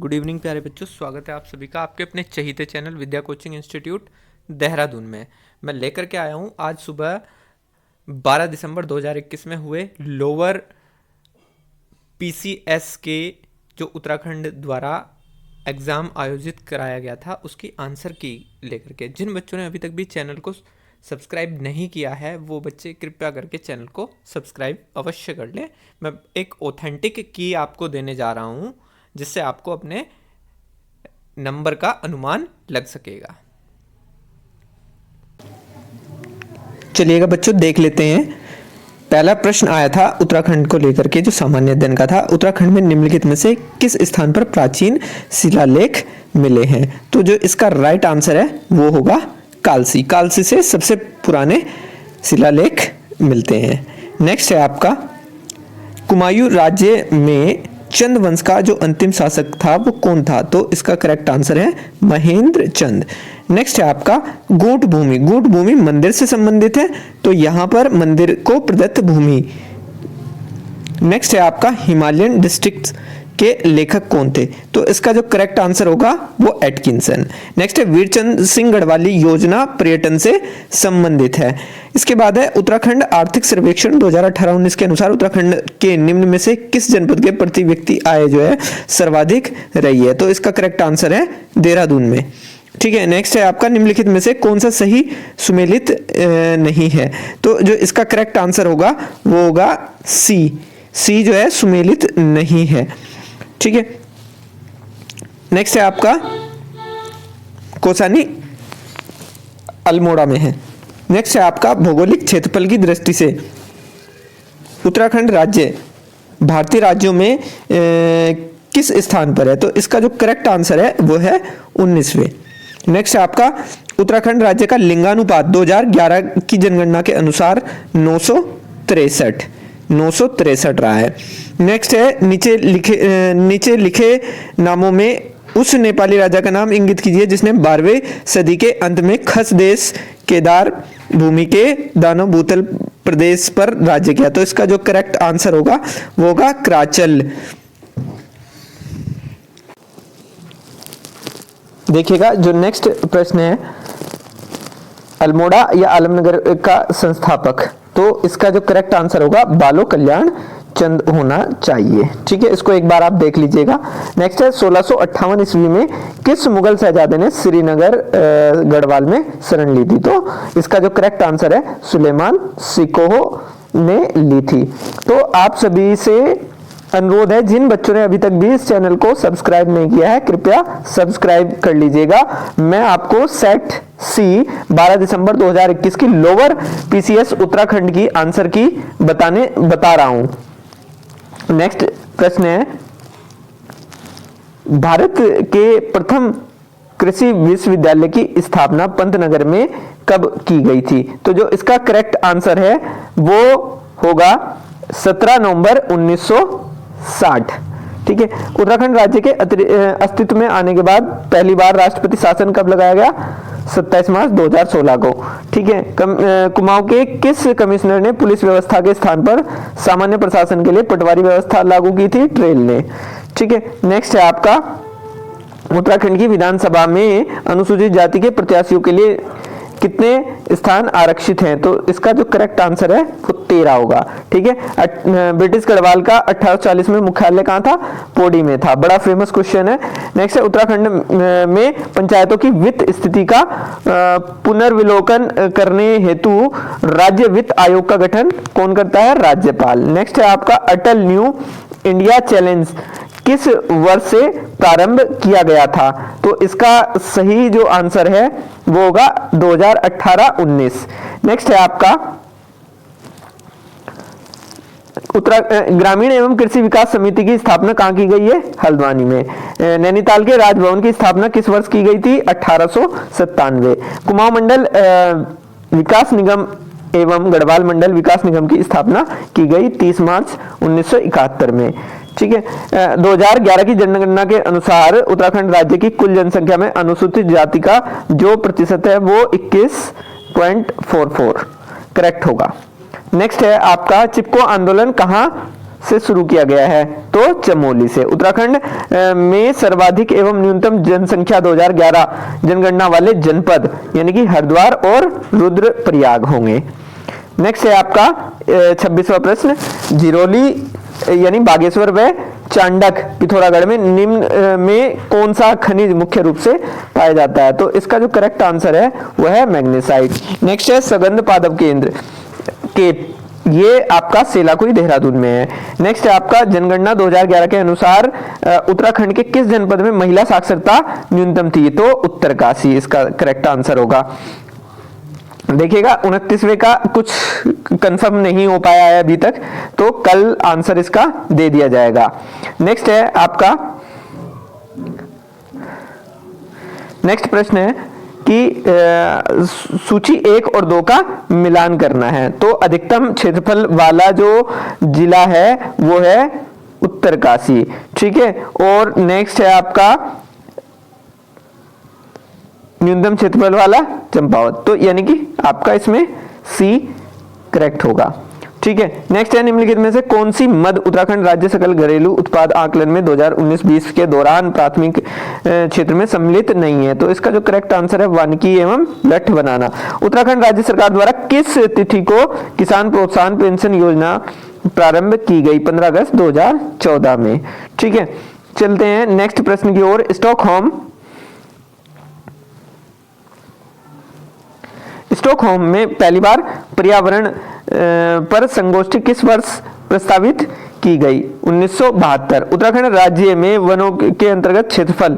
Good evening प्यारे बच्चों, स्वागत है आप सभी का आपके अपने चहीते चैनल विद्या कोचिंग इंस्टीट्यूट देहरादून में। मैं लेकर के आया हूँ आज सुबह 12 दिसंबर 2021 में हुए लोअर पीसीएस के जो उत्तराखंड द्वारा एग्ज़ाम आयोजित कराया गया था उसकी आंसर की लेकर के। जिन बच्चों ने अभी तक भी चैनल को सब्सक्राइब नहीं किया है वो बच्चे कृपया करके चैनल को सब्सक्राइब अवश्य कर लें। मैं एक ऑथेंटिक की आपको देने जा रहा हूँ जिससे आपको अपने नंबर का अनुमान लग सकेगा। चलिएगा बच्चों, देख लेते हैं। पहला प्रश्न आया था उत्तराखंड को लेकर के जो सामान्य अध्ययन का था। उत्तराखंड में निम्नलिखित में से किस स्थान पर प्राचीन शिलालेख मिले हैं? तो जो इसका राइट आंसर है वो होगा कालसी। कालसी से सबसे पुराने शिलालेख मिलते हैं। नेक्स्ट है आपका कुमायूं राज्य में चंद वंश का जो अंतिम शासक था वो कौन था? तो इसका करेक्ट आंसर है महेंद्र चंद। नेक्स्ट है आपका गूट भूमि। गूट भूमि मंदिर से संबंधित है तो यहां पर मंदिर को प्रदत्त भूमि। नेक्स्ट है आपका हिमालयन डिस्ट्रिक्ट के लेखक कौन थे? तो इसका जो करेक्ट आंसर होगा वो एटकिंसन। नेक्स्ट है वीरचंद सिंह गढ़वाली योजना पर्यटन से संबंधित है। इसके बाद है उत्तराखंड आर्थिक सर्वेक्षण 2018-19 के अनुसार उत्तराखंड के निम्न में से किस जनपद के प्रति व्यक्ति आय जो है सर्वाधिक रही है? तो इसका करेक्ट आंसर है देहरादून में। ठीक है। नेक्स्ट है आपका निम्नलिखित में से कौन सा सही सुमेलित नहीं है? तो जो इसका करेक्ट आंसर होगा वो होगा सी जो है सुमेलित नहीं है। ठीक है। नेक्स्ट है आपका कौसानी अल्मोड़ा में है। नेक्स्ट है आपका भौगोलिक क्षेत्रफल की दृष्टि से उत्तराखंड राज्य भारतीय राज्यों में किस स्थान पर है? तो इसका जो करेक्ट आंसर है वो है 19वें। नेक्स्ट है आपका उत्तराखंड राज्य का लिंगानुपात 2011 की जनगणना के अनुसार 963 रहा है। नेक्स्ट है नीचे लिखे नामों में उस नेपाली राजा का नाम इंगित कीजिए जिसने 12वीं सदी के अंत में खस देश केदार भूमि के दानव भूतल प्रदेश पर राज्य किया। तो इसका जो करेक्ट आंसर होगा वो होगा क्राचल। देखिएगा जो नेक्स्ट प्रश्न है अल्मोड़ा या आलमनगर का संस्थापक। तो इसका जो करेक्ट आंसर होगा बालो कल्याण चंद होना चाहिए। ठीक है, इसको एक बार आप देख लीजिएगा। नेक्स्ट है 1658 ईस्वी में किस मुगल शहजादे ने श्रीनगर गढ़वाल में शरण ली थी? तो इसका जो करेक्ट आंसर है सुलेमान सिकोह ने ली थी। तो आप सभी से अनुरोध है, जिन बच्चों ने अभी तक भी इस चैनल को सब्सक्राइब नहीं किया है कृपया सब्सक्राइब कर लीजिएगा। मैं आपको सेट सी 12 दिसंबर 2021 की लोअर पीसीएस उत्तराखंड की आंसर की बता रहा हूं। नेक्स्ट प्रश्न है भारत के प्रथम कृषि विश्वविद्यालय की स्थापना पंतनगर में कब की गई थी? तो जो इसका करेक्ट आंसर है वो होगा 17 नवंबर 1960। ठीक है। उत्तराखंड राज्य के अस्तित्व में आने के बाद पहली बार राष्ट्रपति शासन कब लगाया गया? 27 मार्च 2016 को। ठीक है। कुमाऊं के किस कमिश्नर ने पुलिस व्यवस्था के स्थान पर सामान्य प्रशासन के लिए पटवारी व्यवस्था लागू की थी? ट्रेल ने। ठीक है। नेक्स्ट है आपका उत्तराखंड की विधानसभा में अनुसूचित जाति के प्रत्याशियों के लिए कितने स्थान आरक्षित हैं? तो इसका जो करेक्ट आंसर है वो 13 होगा। ठीक है। ब्रिटिश गढ़वाल का 1840 में मुख्यालय कहां था? पौड़ी में था। बड़ा फेमस क्वेश्चन है। नेक्स्ट है उत्तराखंड में पंचायतों की वित्त स्थिति का पुनर्विलोकन करने हेतु राज्य वित्त आयोग का गठन कौन करता है? राज्यपाल। नेक्स्ट है आपका अटल न्यू इंडिया चैलेंज किस वर्ष से प्रारंभ किया गया था? तो इसका सही जो आंसर है वो होगा 2018-19। नेक्स्ट है आपका ग्रामीण एवं कृषि विकास समिति की स्थापना कहां की गई है? हल्द्वानी में। नैनीताल के राजभवन की स्थापना किस वर्ष की गई थी? 1897। कुमाऊं मंडल विकास निगम एवं गढ़वाल मंडल विकास निगम की स्थापना की गई 30 मार्च 1971 में। ठीक है। 2011 की जनगणना के अनुसार उत्तराखंड राज्य की कुल जनसंख्या में अनुसूचित जाति का जो प्रतिशत है वो 21.44 करेक्ट होगा। नेक्स्ट है आपका चिपको आंदोलन कहां से शुरू किया गया है? तो चमोली से। उत्तराखंड में सर्वाधिक एवं न्यूनतम जनसंख्या 2011 जनगणना वाले जनपद यानी कि हरिद्वार और रुद्रप्रयाग होंगे। नेक्स्ट है आपका 26वां प्रश्न, झिरोली यानी बागेश्वर व चांडक पिथौरागढ़ में निम्न में कौन सा खनिज मुख्य रूप से पाया जाता है? तो इसका जो करेक्ट आंसर है वह है मैग्नेसाइट। नेक्स्ट है सगंध पादप केंद्र के, ये आपका सेलाकुई देहरादून में है। नेक्स्ट है आपका जनगणना 2011 के अनुसार उत्तराखंड के किस जनपद में महिला साक्षरता न्यूनतम थी? तो उत्तरकाशी इसका करेक्ट आंसर होगा। देखिएगा 29वें का कुछ कंफर्म नहीं हो पाया है अभी तक, तो कल आंसर इसका दे दिया जाएगा। नेक्स्ट है आपका, नेक्स्ट प्रश्न है कि सूची 1 और 2 का मिलान करना है। तो अधिकतम क्षेत्रफल वाला जो जिला है वो है उत्तरकाशी, ठीक है। और नेक्स्ट है आपका न्यूनतम क्षेत्रफल वाला चंपावत, तो यानी कि आपका इसमें सी करेक्ट होगा, ठीक है। नेक्स्ट है निम्नलिखित में से कौन सी मद उत्तराखंड राज्य सकल घरेलू उत्पाद आकलन में 2019-20 के दौरान प्राथमिक क्षेत्र में सम्मिलित नहीं है? तो इसका जो करेक्ट आंसर है वानिकी एवं लठ बनाना। उत्तराखंड राज्य सरकार द्वारा किस तिथि को किसान प्रोत्साहन पेंशन योजना प्रारंभ की गई? 15 अगस्त 2014 में, ठीक है। चलते हैं नेक्स्ट प्रश्न की ओर। स्टॉकहोम में पहली बार पर्यावरण पर संगोष्ठी किस वर्ष प्रस्तावित की गई? 1972। उत्तराखंड राज्य में वनों के अंतर्गत क्षेत्रफल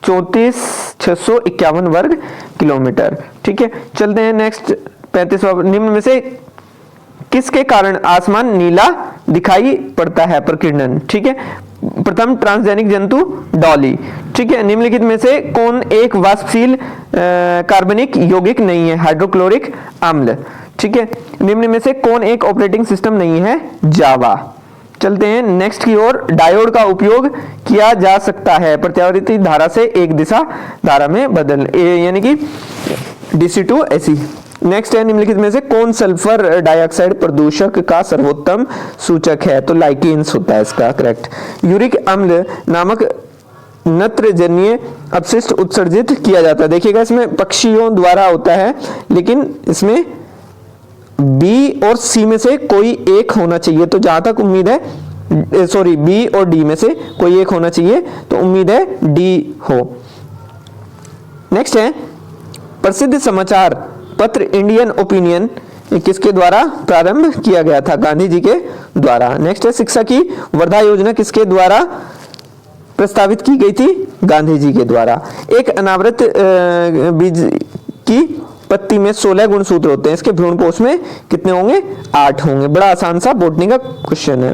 34,651 वर्ग किलोमीटर, ठीक है। चलते हैं नेक्स्ट 35वां, निम्न में से किसके कारण आसमान नीला दिखाई पड़ता है? प्रकीर्णन, ठीक है। प्रथम ट्रांसजेनिक जंतु डॉली, ठीक है। निम्नलिखित में से कौन एक वाष्पशील कार्बनिक यौगिक नहीं है? हाइड्रोक्लोरिक अम्ल, ठीक है। निम्न में से कौन एक ऑपरेटिंग सिस्टम नहीं है? जावा। चलते हैं नेक्स्ट की ओर। डायोड का उपयोग किया जा सकता है प्रत्यावर्ती धारा से एक दिशा धारा में बदल, यानी कि DC to AC। नेक्स्ट है निम्नलिखित में से कौन सल्फर डाइऑक्साइड प्रदूषक का सर्वोत्तम सूचक है? तो लाइकेन्स होता है इसका करेक्ट। यूरिक अम्ल नामक नत्रजनीय अपशिष्ट उत्सर्जित किया जाता है। देखिएगा इसमें पक्षियों द्वारा होता है, लेकिन इसमें बी और सी में से कोई एक होना चाहिए। तो जहां तक उम्मीद है, सॉरी, बी और डी में से कोई एक होना चाहिए, तो उम्मीद है डी हो। नेक्स्ट है प्रसिद्ध समाचार पत्र इंडियन ओपिनियन किसके द्वारा प्रारंभ किया गया था? गांधी जी के द्वारा। नेक्स्ट है शिक्षा की वर्धा योजना किसके द्वारा प्रस्तावित की गई थी? गांधी जी के द्वारा। एक अनावृत बीज की पत्ती में 16 गुणसूत्र होते हैं, इसके भ्रूणकोश में कितने होंगे? 8 होंगे। बड़ा आसान सा बॉटनी का क्वेश्चन है।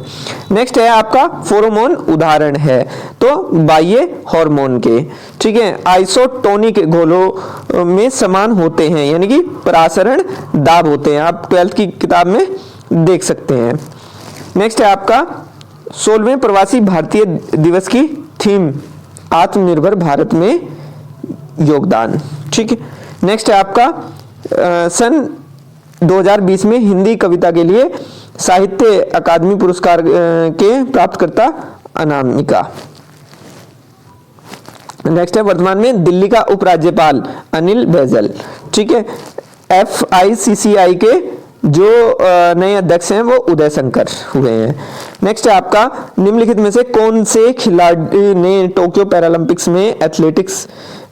नेक्स्ट है आपका फेरोमोन उदाहरण है तो बाह्य हार्मोन के, ठीक है। आइसोटोनिक घोलों में समान होते हैं, यानी कि परासरण दाब होते हैं, आप 12th की किताब में देख सकते हैं। नेक्स्ट है आपका 16वें प्रवासी भारतीय दिवस की थीम आत्मनिर्भर भारत में योगदान, ठीक है। नेक्स्ट है आपका सन 2020 में हिंदी कविता के लिए साहित्य अकादमी पुरस्कार के प्राप्तकर्ता अनामिका। नेक्स्ट है वर्तमान में दिल्ली का उपराज्यपाल अनिल बैजल, ठीक है। FICCI के जो नए अध्यक्ष हैं वो उदय शंकर हुए हैं। नेक्स्ट है आपका निम्नलिखित में से कौन से खिलाड़ी ने टोक्यो पैरालंपिक्स में एथलेटिक्स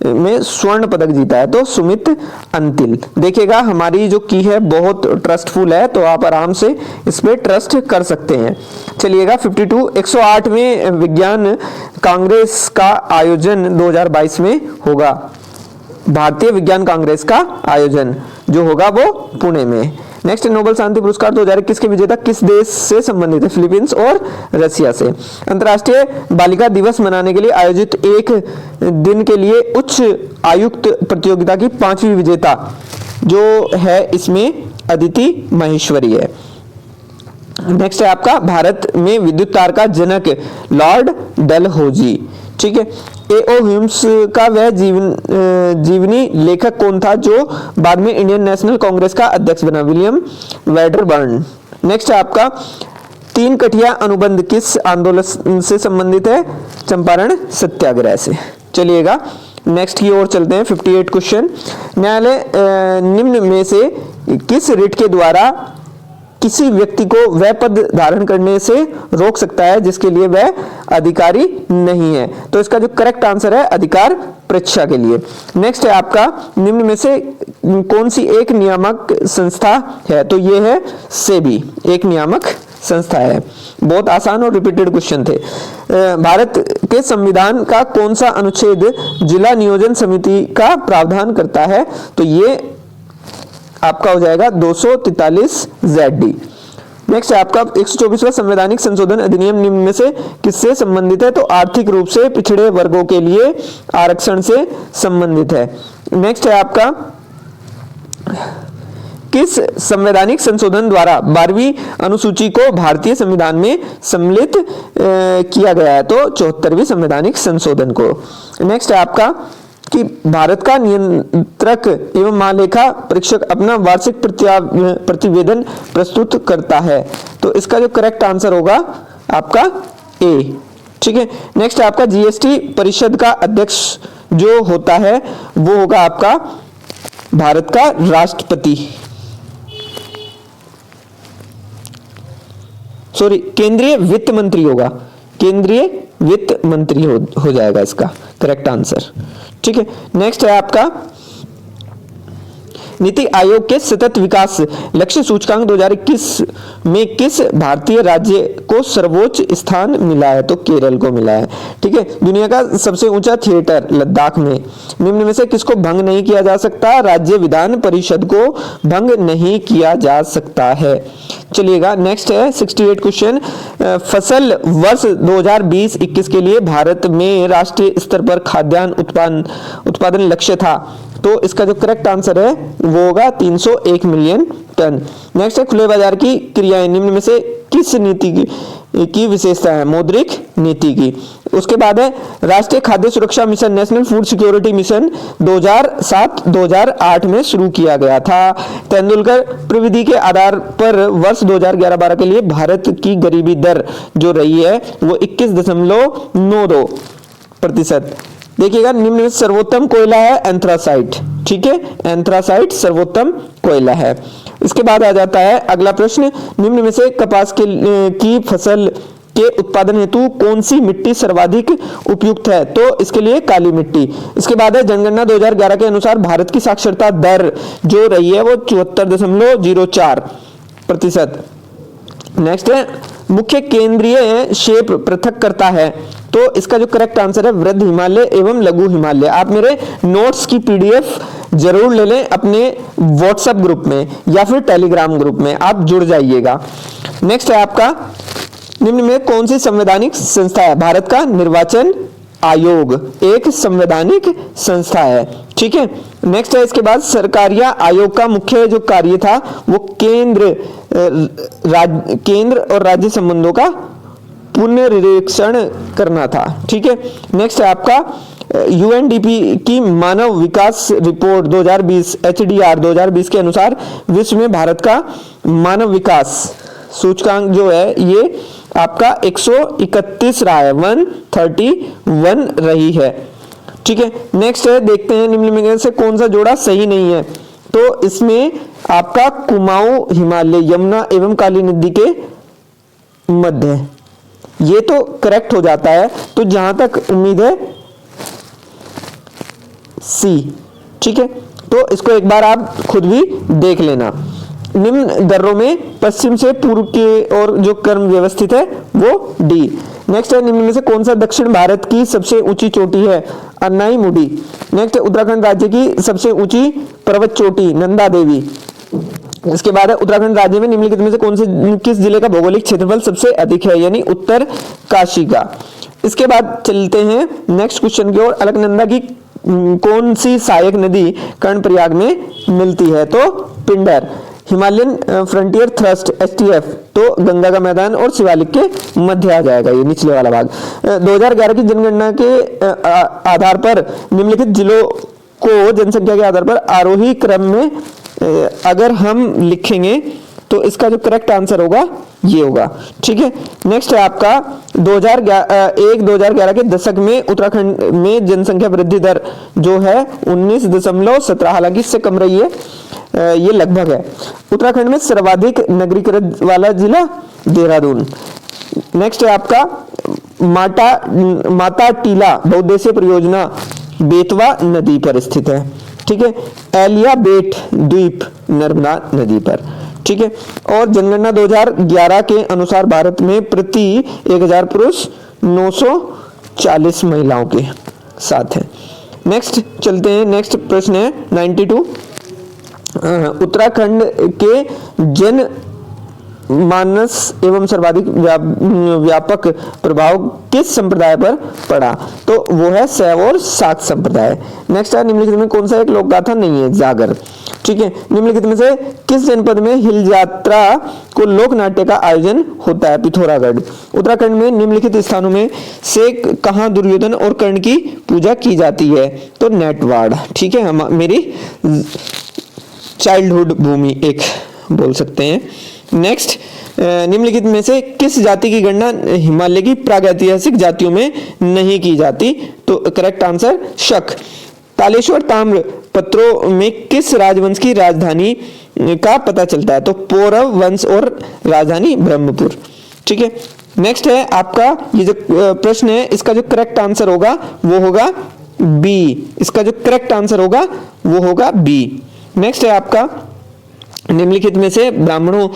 में स्वर्ण पदक जीता है? तो सुमित अंतिल। देखिएगा हमारी जो की है बहुत ट्रस्टफुल है, तो आप आराम से इस पे ट्रस्ट कर सकते हैं। चलिएगा 108वें विज्ञान कांग्रेस का आयोजन 2022 में होगा। भारतीय विज्ञान कांग्रेस का आयोजन जो होगा वो पुणे में। नेक्स्ट नोबेल शांति पुरस्कार 2021 के विजेता किस देश से संबंधित है? फिलीपींस और रशिया से। अंतर्राष्ट्रीय बालिका दिवस मनाने के लिए आयोजित एक दिन के लिए उच्च आयुक्त प्रतियोगिता की 5वीं विजेता जो है इसमें अदिति माहेश्वरी है। नेक्स्ट है आपका भारत में विद्युत तार का जनक लॉर्ड डलहौजी, ठीक है। A.O. ह्यूम्स का वह जीवनी लेखक कौन था जो बाद में इंडियन नेशनल कांग्रेस का अध्यक्ष बना? William Wedderburn. नेक्स्ट है आपका तीन कठिया अनुबंध किस आंदोलन से संबंधित है? चंपारण सत्याग्रह से। चलिएगा नेक्स्ट की ओर चलते हैं। 58 क्वेश्चन, न्यायालय निम्न में से किस रिट के द्वारा किसी व्यक्ति को वह पद धारण करने से रोक सकता है जिसके लिए वह अधिकारी नहीं है? तो इसका जो करेक्ट आंसर है अधिकार परीक्षा के लिए। नेक्स्ट है आपका, निम्न में से कौन सी एक नियामक संस्था है? तो ये है सेबी, एक नियामक संस्था है। बहुत आसान और रिपीटेड क्वेश्चन थे। भारत के संविधान का कौन सा अनुच्छेद जिला नियोजन समिति का प्रावधान करता है? तो ये आपका हो जाएगा 243 ZD। नेक्स्ट है आपका 124वां संवैधानिक संशोधन अधिनियम निम्न में से किससे संबंधित है? तो आर्थिक रूप से पिछड़े वर्गों के लिए आरक्षण से संबंधित है। नेक्स्ट है आपका, किस संवैधानिक संशोधन द्वारा 12वीं अनुसूची को भारतीय संविधान में सम्मिलित किया गया है? तो 74वीं संवैधानिक संशोधन को। नेक्स्ट है आपका कि भारत का नियंत्रक एवं महालेखा परीक्षक अपना वार्षिक प्रतिवेदन प्रस्तुत करता है? तो इसका जो करेक्ट आंसर होगा आपका ए। ठीक है। नेक्स्ट है आपका, जीएसटी परिषद का अध्यक्ष जो होता है वो होगा आपका भारत का राष्ट्रपति, सॉरी केंद्रीय वित्त मंत्री होगा, केंद्रीय वित्त मंत्री हो जाएगा इसका करेक्ट आंसर। ठीक है। नेक्स्ट है आपका, नीति आयोग के सतत विकास लक्ष्य सूचकांक 2021 में किस भारतीय राज्य को सर्वोच्च स्थान मिला है? तो केरल को मिला है। ठीक है। दुनिया का सबसे ऊंचा थिएटर लद्दाख में निम्न में से किसको भंग नहीं किया जा सकता? राज्य विधान परिषद को भंग नहीं किया जा सकता है। चलिएगा नेक्स्ट है 68 क्वेश्चन, फसल वर्ष 2020-21 के लिए भारत में राष्ट्रीय स्तर पर खाद्यान्न उत्पादन लक्ष्य था? तो इसका जो करेक्ट आंसर है वो होगा 301 मिलियन टन। नेक्स्ट है, खुले बाजार की क्रियाएं निम्न में से किस नीति की विशेषता है? मौद्रिक नीति की। उसके बाद है राष्ट्रीय खाद्य सुरक्षा mission, national food security mission 2007-2008 में शुरू किया गया था। तेंदुलकर प्रविधि के आधार पर वर्ष 2011-12 के लिए भारत की गरीबी दर जो रही है वो 21.92%। देखिएगा निम्न में सर्वोत्तम कोयला है एंथ्रासाइट। ठीक है, एंथ्रासाइट सर्वोत्तम कोयला है। इसके बाद आ जाता है अगला प्रश्न, निम्न में से कपास की फसल के उत्पादन हेतु कौन सी मिट्टी सर्वाधिक उपयुक्त है? तो इसके लिए काली मिट्टी। इसके बाद है जनगणना 2011 के अनुसार भारत की साक्षरता दर जो रही है वो 74.04%। नेक्स्ट है, मुख्य केंद्रीय शेप पृथक करता है? तो इसका जो करेक्ट आंसर है वृद्ध हिमालय एवं लघु हिमालय। आप मेरे नोट्स की पीडीएफ जरूर ले लें अपने व्हाट्सएप ग्रुप में या फिर टेलीग्राम ग्रुप में, आप जुड़ जाइएगा। नेक्स्ट है आपका, निम्न में कौन सी संवैधानिक संस्था है? भारत का निर्वाचन आयोग एक संवैधानिक संस्था है। ठीक है। नेक्स्ट है इसके बाद, सरकारिया आयोग का मुख्य जो कार्य था वो केंद्र और राज्य संबंधों का पुनरीक्षण करना था। ठीक है। नेक्स्ट है आपका, यूएनडीपी की मानव विकास रिपोर्ट 2020 HDR 2020 के अनुसार विश्व में भारत का मानव विकास सूचकांक जो है ये आपका 131 रहा है, 131 रही है। ठीक है। नेक्स्ट है, देखते हैं निम्न में से कौन सा जोड़ा सही नहीं है? तो इसमें आपका कुमाऊं हिमालय यमुना एवं काली नदी के मध्य है, ये तो करेक्ट हो जाता है। तो जहां तक उम्मीद है सी। ठीक है। तो इसको एक बार आप खुद भी देख लेना। निम्न दर्रों में पश्चिम से पूर्व की ओर जो क्रम व्यवस्थित है वो डी। नेक्स्ट है, निम्न में से कौन सा दक्षिण भारत की सबसे ऊंची चोटी है? अन्नाईमुडी। नेक्स्ट है, उत्तराखंड राज्य की सबसे ऊंची पर्वत चोटी नंदा देवी। इसके बाद है, उत्तराखंड राज्य में निम्नलिखित में से किस जिले का भौगोलिक क्षेत्रफल सबसे अधिक है? यानी उत्तर काशी का। इसके बाद चलते हैं नेक्स्ट क्वेश्चन की ओर, अलकनंदा की कौन सी सहायक नदी कर्णप्रयाग में मिलती है? तो Pindar. Himalayan frontier thrust HTF तो गंगा का मैदान और शिवालिक के मध्य आ जाएगा, ये निचले वाला भाग। 2011 की जनगणना के आधार पर निम्नलिखित जिलों को जनसंख्या के आधार पर आरोही क्रम में अगर हम लिखेंगे तो इसका जो करेक्ट आंसर होगा ये होगा। ठीक है, नेक्स्ट है आपका 2011 के दशक में उत्तराखंड में जनसंख्या वृद्धि दर जो है 19.17, हालांकि इससे कम रही है, ये लगभग है। उत्तराखंड में सर्वाधिक नगरीकृत वाला जिला देहरादून। नेक्स्ट है आपका माता टीला बहुउद्देशीय परियोजना बेतवा नदी पर स्थित है। ठीक है, एलियाबेट द्वीप नर्मदा नदी पर। ठीक है, और जनगणना 2011 के अनुसार भारत में प्रति 1000 पुरुष 940 महिलाओं के साथ है। नेक्स्ट चलते हैं, नेक्स्ट प्रश्न है 92। उत्तराखंड के जन मानस एवं सर्वाधिक व्यापक प्रभाव किस संप्रदाय पर पड़ा? तो वो है शैव और शाक्त संप्रदाय। नेक्स्ट है निम्नलिखित में कौन सा एक लोक गाथा नहीं है? जागर। ठीक है, निम्नलिखित में से किस जनपद में हिल यात्रा को लोक नाट्य का आयोजन होता है? पिथौरागढ़। उत्तराखंड में निम्नलिखित स्थानों में से कहां दुर्योधन और कर्ण की पूजा की जाती है? तो नेटवाड़। ठीक है, हम मेरी चाइल्डहुड भूमि एक बोल सकते हैं। नेक्स्ट, निम्नलिखित में से किस जाति की गणना हिमालय की प्रागैतिहासिक जातियों में नहीं की जाती? तो करेक्ट आंसर शक। तालेश्वर ताम्र पत्रों में किस राजवंश की राजधानी का पता चलता है? तो पौरव वंश और राजधानी ब्रह्मपुर। ठीक है, नेक्स्ट है आपका ये जो प्रश्न है इसका जो करेक्ट आंसर होगा वो होगा बी। इसका जो करेक्ट आंसर होगा वो होगा बी। नेक्स्ट है आपका निम्नलिखित में से ब्राह्मणों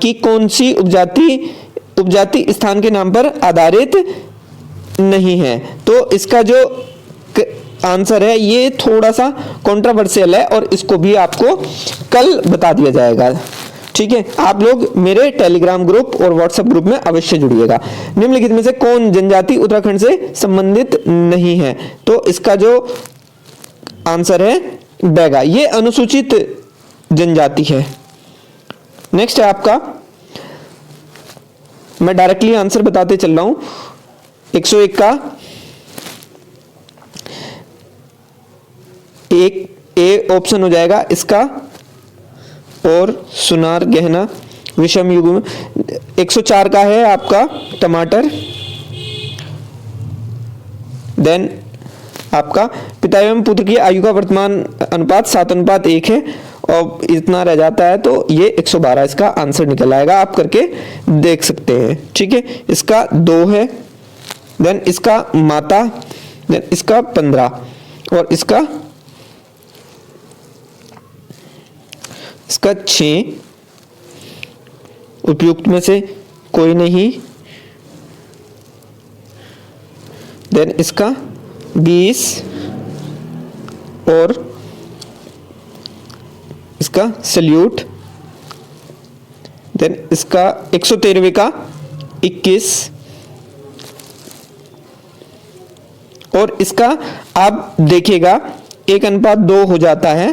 की कौन सी उपजाति स्थान के नाम पर आधारित नहीं है? तो इसका जो आंसर है ये थोड़ा सा कंट्रोवर्शियल है और इसको भी आपको कल बता दिया जाएगा। ठीक है, आप लोग मेरे टेलीग्राम ग्रुप और व्हाट्सएप ग्रुप में अवश्य जुड़िएगा। निम्नलिखित में से कौन जनजाति उत्तराखंड से संबंधित नहीं है? तो इसका जो आंसर है बैगा, ये अनुसूचित जनजाति है। नेक्स्ट है आपका, मैं डायरेक्टली आंसर बताते चल रहा हूं, 101 का एक ए ऑप्शन हो जाएगा इसका, और सुनार गहना विषम युग में। 104 का है आपका टमाटर। देन आपका पिता एवं पुत्र की आयु का वर्तमान अनुपात 7:1 है और इतना रह जाता है, तो ये 112 इसका आंसर निकल आएगा। आप करके देख सकते हैं। ठीक है, इसका 2 है, देन इसका माता, देन इसका 15 और इसका 6। उपयुक्त में से कोई नहीं। देन इसका 20 और इसका सल्यूट। देन इसका 113वें का 21 और इसका आप देखिएगा 1:2 हो जाता है,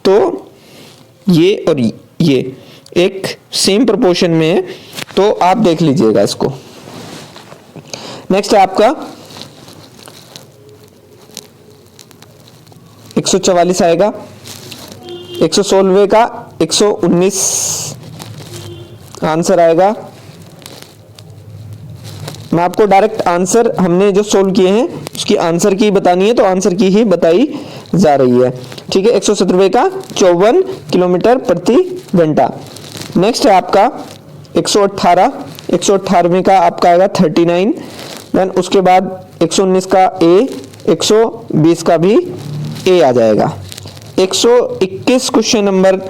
तो ये और ये एक सेम प्रोपोर्शन में है, तो आप देख लीजिएगा इसको। नेक्स्ट है आपका 144 आएगा, 116 का 119 आंसर आएगा। मैं आपको डायरेक्ट आंसर हमने जो सोल्व किए हैं उसकी आंसर की बतानी है, तो आंसर की ही बताई जा रही है। ठीक है, 117 का 54 किलोमीटर प्रति घंटा। नेक्स्ट है आपका 118 का आपका आएगा 39। देन उसके बाद 119 का ए, 120 का भी ए आ जाएगा। 121 क्वेश्चन नंबर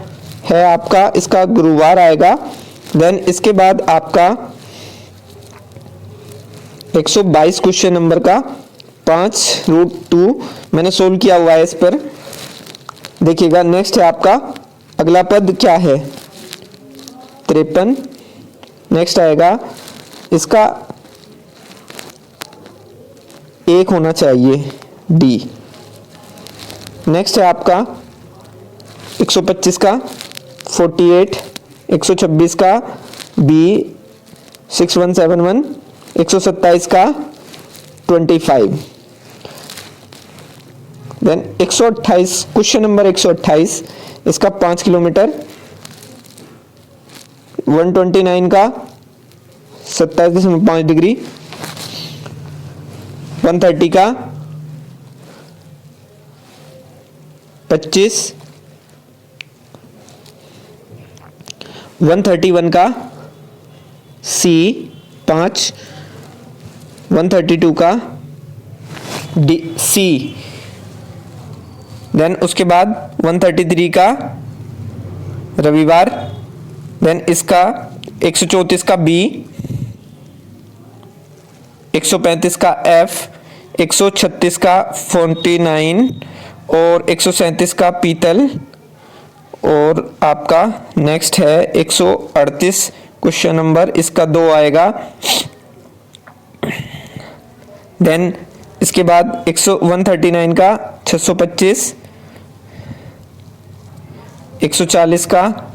है आपका, इसका गुरुवार आएगा। देन इसके बाद आपका 122 क्वेश्चन नंबर का 5√2 मैंने सोल्व किया हुआ है इस पर, देखिएगा। नेक्स्ट है आपका अगला पद क्या है? 53। नेक्स्ट आएगा इसका 1 होना चाहिए, डी। नेक्स्ट है आपका 125 का 48, 126 का बी 6171, 127 का 25। देन 128 क्वेश्चन नंबर 128 इसका 5 किलोमीटर। 129 का 27.5 डिग्री, 130 का 25, 131 का सी 5, 132 का डी सी, देन उसके बाद 133 का रविवार, देन इसका 134 का बी, 135 का एफ, 136 का 49 और 137 का पीतल। और आपका नेक्स्ट है 138 क्वेश्चन नंबर, इसका 2 आएगा। देन इसके बाद 139 का 625, 140 का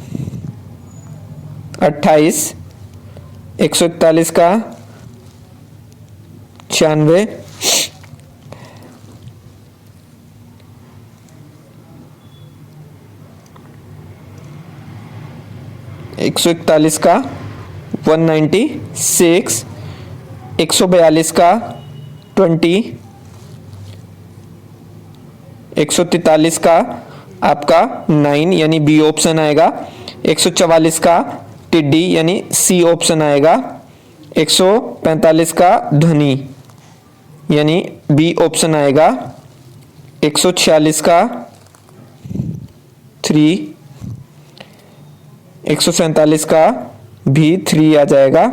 28, 141 का 96, 141 का 196, 142 का 20, 143 का आपका 9 यानी बी ऑप्शन आएगा, 144 का टिड्डी यानी सी ऑप्शन आएगा, 145 का ध्वनि यानी बी ऑप्शन आएगा, 146 का 3, 147 का भी 3 आ जाएगा।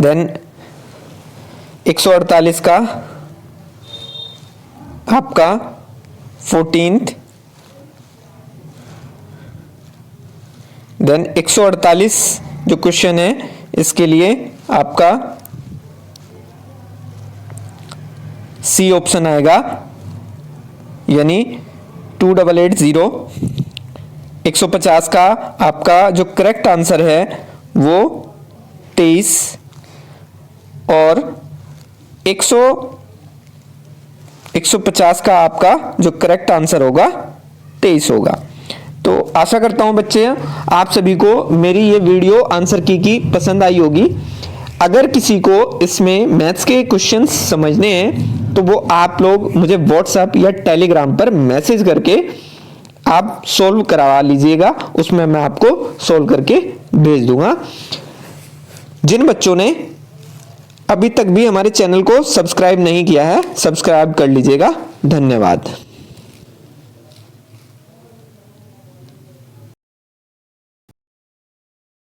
देन 148 का आपका 14th, देन 148 जो क्वेश्चन है इसके लिए आपका सी ऑप्शन आएगा यानी 2880। 150 का आपका जो करेक्ट आंसर है वो 23 और 150 का आपका जो करेक्ट आंसर होगा 23 होगा। तो आशा करता हूं बच्चे आप सभी को मेरी ये वीडियो आंसर की पसंद आई होगी। अगर किसी को इसमें मैथ्स के क्वेश्चंस समझने हैं तो वो आप लोग मुझे व्हाट्सएप या टेलीग्राम पर मैसेज करके आप सोल्व करवा लीजिएगा, उसमें मैं आपको सोल्व करके भेज दूंगा। जिन बच्चों ने अभी तक भी हमारे चैनल को सब्सक्राइब नहीं किया है सब्सक्राइब कर लीजिएगा। धन्यवाद।